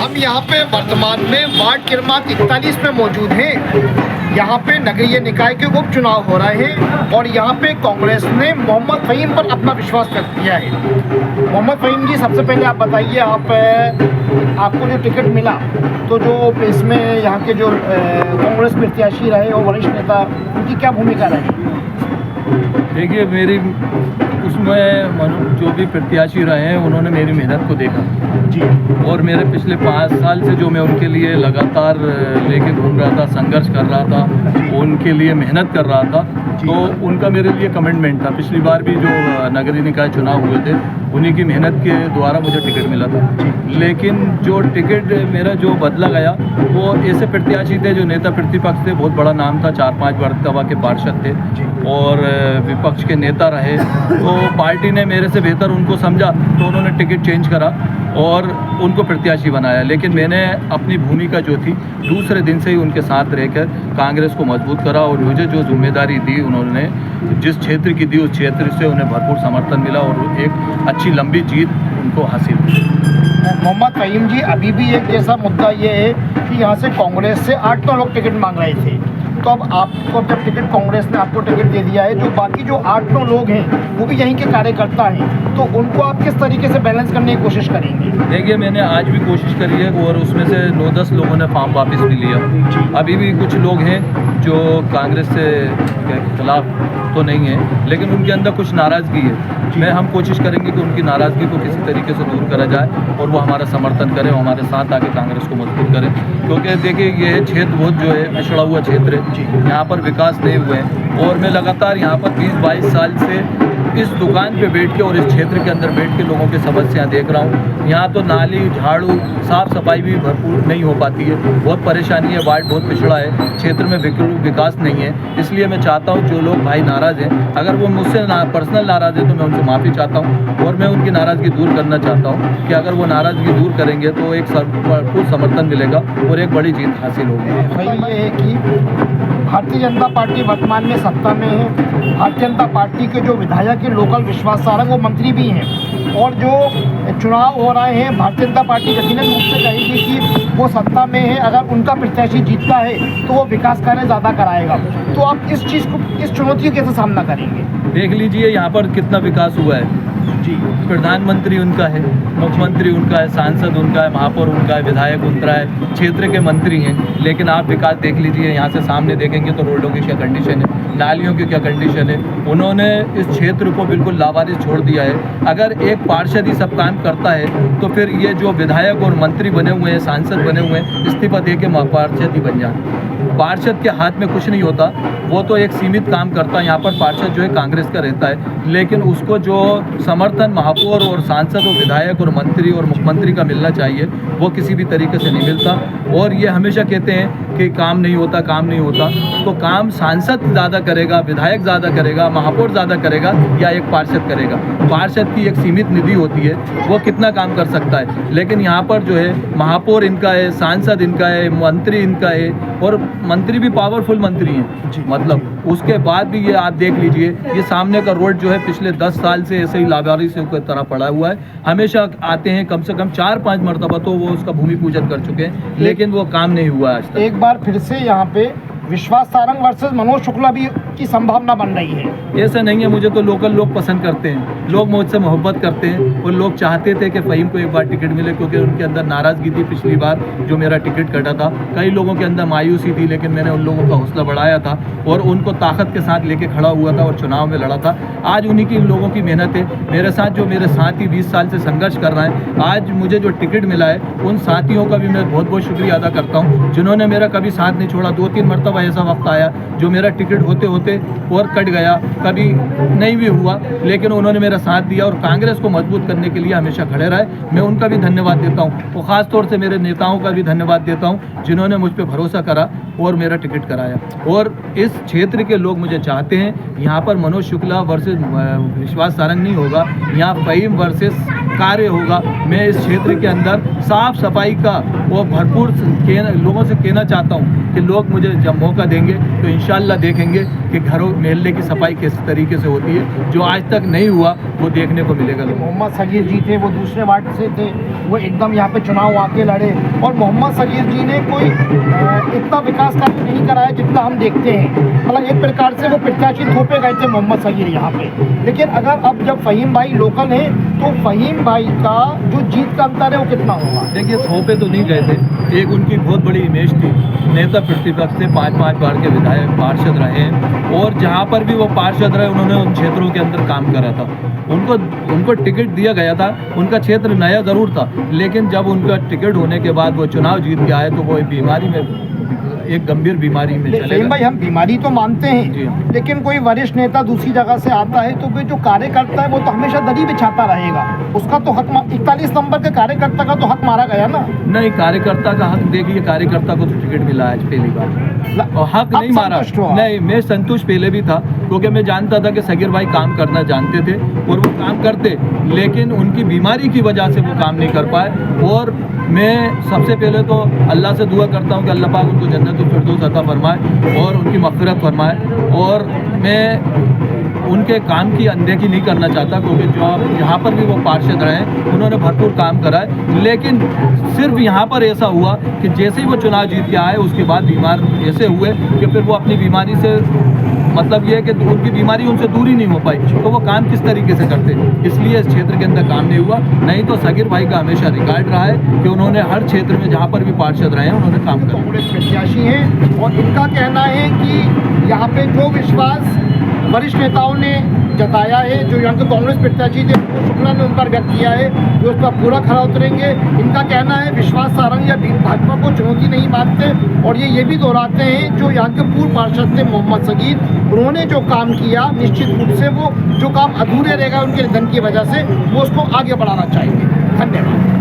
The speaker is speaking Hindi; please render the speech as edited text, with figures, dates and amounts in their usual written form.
हम यहाँ पे वर्तमान में वार्ड क्रमांक 41 में मौजूद हैं। यहाँ पे नगरीय निकाय के उपचुनाव हो रहे हैं और यहाँ पे कांग्रेस ने मोहम्मद फ़हीम पर अपना विश्वास व्यक्त किया है। मोहम्मद फ़हीम जी, सबसे पहले आप बताइए, आपको जो टिकट मिला तो जो इसमें यहाँ के जो कांग्रेस प्रत्याशी रहे और वरिष्ठ नेता, उनकी क्या भूमिका रही? देखिए, मेरी उसमें जो भी प्रत्याशी रहे हैं उन्होंने मेरी मेहनत को देखा जी, और मेरे पिछले 5 साल से जो मैं उनके लिए लगातार लेके घूम रहा था, संघर्ष कर रहा था, उनके लिए मेहनत कर रहा था, तो उनका मेरे लिए कमिटमेंट था। पिछली बार भी जो नगरीय निकाय चुनाव हुए थे उन्हीं की मेहनत के द्वारा मुझे टिकट मिला था। लेकिन जो टिकट मेरा जो बदला गया वो ऐसे प्रत्याशी थे जो नेता प्रतिपक्ष थे, बहुत बड़ा नाम था, 4-5 वर्षसभा के पार्षद थे और विपक्ष के नेता रहे। तो पार्टी ने मेरे से बेहतर उनको समझा तो उन्होंने टिकट चेंज करा और उनको प्रत्याशी बनाया। लेकिन मैंने अपनी भूमिका जो थी दूसरे दिन से ही उनके साथ रहकर कांग्रेस को मजबूत करा और मुझे जो जिम्मेदारी दी उन्होंने, जिस क्षेत्र की दी उस क्षेत्र से उन्हें भरपूर समर्थन मिला और एक अच्छी लंबी जीत उनको हासिल हुई। मोहम्मद फ़हीम जी, अभी भी एक जैसा मुद्दा ये है कि यहाँ से कांग्रेस से 8-9 लोग टिकट मांग रहे थे, तो अब आपको जब टिकट कांग्रेस ने आपको टिकट दे दिया है, जो बाकी जो 8-9 लोग हैं वो भी यहीं के कार्यकर्ता हैं, तो उनको आप किस तरीके से बैलेंस करने की कोशिश करेंगे? देखिए, मैंने आज भी कोशिश करी है और उसमें से 9-10 लोगों ने फॉर्म वापस भी लिया। अभी भी कुछ लोग हैं जो कांग्रेस से खिलाफ तो नहीं है, लेकिन उनके अंदर कुछ नाराज़गी है। हम कोशिश करेंगे कि उनकी नाराज़गी को किसी तरीके से दूर करा जाए और वो हमारा समर्थन करें, हमारे साथ आके कांग्रेस को मजबूत करें। क्योंकि देखिए, ये क्षेत्र बहुत जो है पिछड़ा हुआ क्षेत्र है, यहाँ पर विकास नहीं हुए हैं और मैं लगातार यहाँ पर 20-22 साल से इस दुकान पे बैठ के और इस क्षेत्र के अंदर बैठ के लोगों की समस्या देख रहा हूँ। यहाँ तो नाली, झाड़ू, साफ़ सफाई भी भरपूर नहीं हो पाती है, बहुत परेशानी है, वार्ड बहुत पिछड़ा है, क्षेत्र में विकास नहीं है। इसलिए मैं चाहता हूँ जो लोग भाई नाराज़ हैं, अगर वो मुझसे पर्सनल नाराज़ है तो मैं उनसे माफ़ी चाहता हूँ और मैं उनकी नाराज़गी दूर करना चाहता हूँ कि अगर वो नाराज़गी दूर करेंगे तो एक भरपूर समर्थन मिलेगा और एक बड़ी जीत हासिल होगी। भाई ये है कि भारतीय जनता पार्टी वर्तमान में सत्ता में है। भारतीय जनता पार्टी के जो विधायक हैं लोकल विश्वास सारंग, वो मंत्री भी हैं और जो चुनाव हो रहे हैं भारतीय जनता पार्टी यकीनन रूप से कहेगी कि वो सत्ता में है, अगर उनका प्रत्याशी जीतता है तो वो विकास कार्य ज़्यादा कराएगा। तो आप इस चीज़ को, इस चुनौती का कैसे सामना करेंगे? देख लीजिए यहाँ पर कितना विकास हुआ है जी। प्रधानमंत्री उनका है, मुख्यमंत्री उनका है, सांसद उनका है, महापौर उनका है, विधायक उनका है, क्षेत्र के मंत्री हैं। लेकिन आप विकास देख लीजिए, यहाँ से सामने देखेंगे तो रोडों की क्या कंडीशन है, नालियों की क्या कंडीशन है। उन्होंने इस क्षेत्र को बिल्कुल लावारिस छोड़ दिया है। अगर एक पार्षद ही सब काम करता है तो फिर ये जो विधायक और मंत्री बने हुए हैं, सांसद बने हुए हैं, इस्तीफा दे के पार्षद ही बन जाए। पार्षद के हाथ में कुछ नहीं होता, वो तो एक सीमित काम करता है। यहाँ पर पार्षद जो है कांग्रेस का रहता है, लेकिन उसको जो समर्थन महापौर और सांसद और विधायक और मंत्री और मुख्यमंत्री का मिलना चाहिए वो किसी भी तरीके से नहीं मिलता। और ये हमेशा कहते हैं कि काम नहीं होता, काम नहीं होता, तो काम सांसद ज़्यादा करेगा, विधायक ज़्यादा करेगा, महापौर ज़्यादा करेगा या एक पार्षद करेगा? पार्षद की एक सीमित निधि होती है, वो कितना काम कर सकता है। लेकिन यहाँ पर जो है महापौर इनका है, सांसद इनका है, मंत्री इनका है और मंत्री भी पावरफुल मंत्री हैं। मतलब उसके बाद भी ये आप देख लीजिए, ये सामने का रोड जो है पिछले 10 साल से ऐसे ही लावारिस की तरह पड़ा हुआ है। हमेशा आते हैं, कम से कम 4-5 मरतबा तो वो उसका भूमि पूजन कर चुके हैं, लेकिन वो काम नहीं हुआ आज तक। एक बार फिर से यहाँ पे विश्वास सारंग वर्सेस मनोज शुक्ला भी की संभावना बन रही है। ऐसा नहीं है, मुझे तो लोकल लोग पसंद करते हैं, लोग मुझसे मोहब्बत करते हैं और लोग चाहते थे कि फ़हीम को एक बार टिकट मिले, क्योंकि उनके अंदर नाराज़गी थी पिछली बार जो मेरा टिकट कटा था। कई लोगों के अंदर मायूसी थी, लेकिन मैंने उन लोगों का हौसला बढ़ाया था और उनको ताकत के साथ लेके खड़ा हुआ था और चुनाव में लड़ा था। आज उन्हीं की लोगों की मेहनत है, मेरे साथ जो मेरे साथी 20 साल से संघर्ष कर रहे हैं, आज मुझे जो टिकट मिला है उन साथियों का भी मैं बहुत बहुत शुक्रिया अदा करता हूँ, जिन्होंने मेरा कभी साथ नहीं छोड़ा। 2-3 मरतबा ऐसा वक्त आया जो मेरा टिकट होते होते और कट गया, कभी नहीं भी हुआ, लेकिन उन्होंने मेरा साथ दिया और कांग्रेस को मजबूत करने के लिए हमेशा खड़े रहे। मैं उनका भी धन्यवाद देता हूँ और ख़ास तौर से मेरे नेताओं का भी धन्यवाद देता हूँ जिन्होंने मुझ पर भरोसा करा और मेरा टिकट कराया। और इस क्षेत्र के लोग मुझे चाहते हैं, यहाँ पर मनोज शुक्ला वर्सेस विश्वास सारंग नहीं होगा, यहाँ फ़हीम वर्सेस कार्य होगा। मैं इस क्षेत्र के अंदर साफ सफाई का वो भरपूर लोगों से कहना चाहता हूँ कि लोग मुझे जब मौका देंगे तो इंशाल्लाह देखेंगे कि घरों मोहल्ले की सफाई किस तरीके से होती है, जो आज तक नहीं हुआ वो देखने को मिलेगा लोगों को। मोहम्मद सगीर जी थे, वो दूसरे वार्ड से थे, वो एकदम यहाँ पे चुनाव आके लड़े और मोहम्मद सगीर जी ने कोई इतना विकास कार्य नहीं कराया जितना हम देखते हैं। मतलब एक प्रकार से वो प्रत्याशी थोपे गए थे मोहम्मद सगीर यहाँ पे। लेकिन अगर अब जब फ़हीम भाई लोकल हैं तो फ़हीम भाई का जो जीत का अंतर है वो कितना होगा? देखिए, थोपे तो नहीं गए थे, एक उनकी बहुत बड़ी इमेज थी, नेता प्रतिपक्ष से 5-5 बार के विधायक पार्षद रहे हैं और जहाँ पर भी वो पार्षद रहे उन्होंने उन क्षेत्रों के अंदर काम करा था। उनको टिकट दिया गया था, उनका क्षेत्र नया ज़रूर था, लेकिन जब उनका टिकट होने के बाद वो चुनाव जीत के आए तो वो बीमारी में, एक गंभीर बीमारी में चले गए। भाई हम बीमारी तो मानते जी। हैं, लेकिन कोई वरिष्ठ नेता दूसरी जगह से आता है तो फिर जो कार्यकर्ता है वो तो हमेशा दरी बिछाता रहेगा, उसका तो हक 41 नंबर के कार्यकर्ता का तो हक मारा गया ना। नहीं, कार्यकर्ता का हक देखिए, कार्यकर्ता को तो टिकट मिला है पहली बार और हक नहीं मारा। नहीं, मैं संतुष्ट पहले भी था क्योंकि मैं जानता था कि सगीर भाई काम करना जानते थे और वो काम करते, लेकिन उनकी बीमारी की वजह से वो काम नहीं कर पाए। और मैं सबसे पहले तो अल्लाह से दुआ करता हूँ कि अल्लाह पाक उनको जन्नतुल फिरदौस अता फरमाए और उनकी मग़फ़िरत फरमाए। और मैं उनके काम की अनदेखी नहीं करना चाहता क्योंकि जो यहाँ पर भी वो पार्षद रहे, उन्होंने भरपूर काम करा है। लेकिन सिर्फ यहाँ पर ऐसा हुआ कि जैसे ही वो चुनाव जीत के आए उसके बाद बीमार ऐसे हुए कि फिर वो अपनी बीमारी से, मतलब ये है कि उनकी बीमारी उनसे दूर ही नहीं हो पाई, तो वो काम किस तरीके से करते, इसलिए इस क्षेत्र के अंदर काम नहीं हुआ। नहीं तो सगीर भाई का हमेशा रिकॉर्ड रहा है कि उन्होंने हर क्षेत्र में जहाँ पर भी पार्षद रहे हैं उन्होंने काम करा। कांग्रेस प्रत्याशी हैं और इनका कहना है कि यहाँ पे जो विश्वास वरिष्ठ नेताओं ने जताया है, जो यहाँ के कांग्रेस प्रत्याशी थे वो शुक्ला ने उन पर व्यक्त किया है, जो उस पर पूरा खरा उतरेंगे। इनका कहना है विश्वास सारंग या भाजपा को चुनौती नहीं मानते और ये भी दोहराते हैं जो यहाँ के पूर्व पार्षद थे मोहम्मद सगीर, उन्होंने जो काम किया निश्चित रूप से वो जो काम अधूरे रहेगा उनके निधन की वजह से वो उसको आगे बढ़ाना चाहेंगे। धन्यवाद।